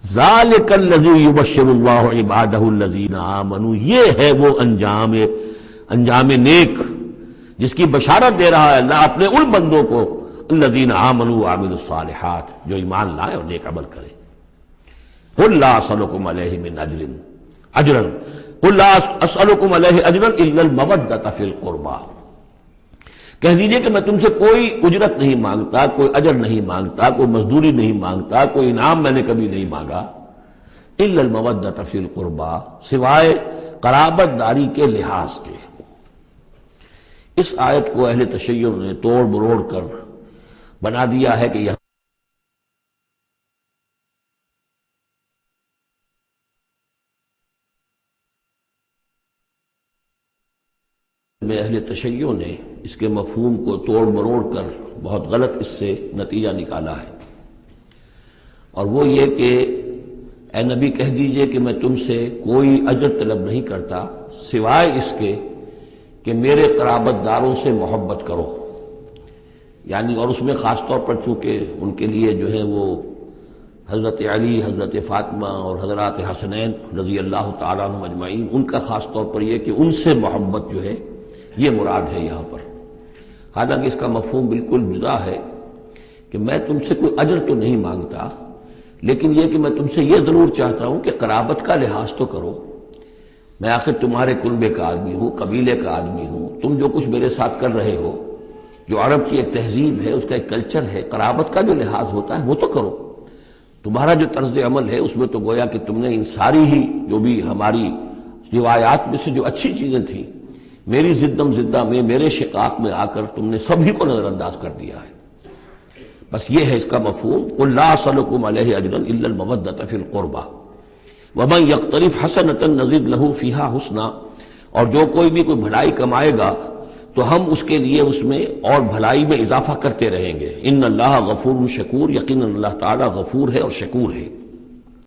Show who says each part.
Speaker 1: ذالک الذی یبشر اللہ عبادہ الذین آمنوا، یہ ہے وہ انجام نیک جس کی بشارت دے رہا ہے اللہ اپنے ان بندوں کو الذین آمنوا وعملوا الصالحات، جو ایمان لائے اور نیک عمل کرے۔ قل لا اسألکم علیہ من اجرا قل لا اسألکم علیہ اجرا الا المودۃ فی القربى، کہہ دیجئے کہ میں تم سے کوئی اجرت نہیں مانگتا، کوئی اجر نہیں مانگتا، کوئی مزدوری نہیں مانگتا، کوئی انعام میں نے کبھی نہیں مانگا، الا المودۃ فی القربى، سوائے قرابت داری کے لحاظ کے۔ اس آیت کو اہل تشیع نے توڑ مروڑ کر بنا دیا ہے کہ یہاں میں اہل تشیع نے اس کے مفہوم کو توڑ مروڑ کر بہت غلط اس سے نتیجہ نکالا ہے، اور وہ یہ کہ اے نبی کہہ دیجئے کہ میں تم سے کوئی اجر طلب نہیں کرتا سوائے اس کے کہ میرے قرابت داروں سے محبت کرو، یعنی اور اس میں خاص طور پر چونکہ ان کے لیے جو ہے وہ حضرت علی، حضرت فاطمہ اور حضرات حسنین رضی اللہ تعالیٰ عنہم اجمعین، ان کا خاص طور پر یہ کہ ان سے محبت جو ہے یہ مراد ہے یہاں پر۔ حالانکہ اس کا مفہوم بالکل جدا ہے کہ میں تم سے کوئی اجر تو نہیں مانگتا، لیکن یہ کہ میں تم سے یہ ضرور چاہتا ہوں کہ قرابت کا لحاظ تو کرو، میں آخر تمہارے کنبے کا آدمی ہوں، قبیلے کا آدمی ہوں، تم جو کچھ میرے ساتھ کر رہے ہو، جو عرب کی ایک تہذیب ہے، اس کا ایک کلچر ہے، قرابت کا جو لحاظ ہوتا ہے وہ تو کرو۔ تمہارا جو طرز عمل ہے اس میں تو گویا کہ تم نے ان ساری ہی جو بھی ہماری روایات میں سے جو اچھی چیزیں تھیں، میری زدم زدہ میں، میرے شقاق میں آ کر تم نے سبھی کو نظر انداز کر دیا ہے۔ بس یہ ہے اس کا مفہوم، قل لا اسألکم علیہ اجرا الا المودۃ فی القربى ومن یقترف حسنۃ نزد لہ فیہا حسنا، اور جو کوئی بھی کوئی بھلائی کمائے گا تو ہم اس کے لیے اس میں اور بھلائی میں اضافہ کرتے رہیں گے۔ ان اللہ غفور شکور، یقیناً اللہ تعالیٰ غفور ہے اور شکور ہے۔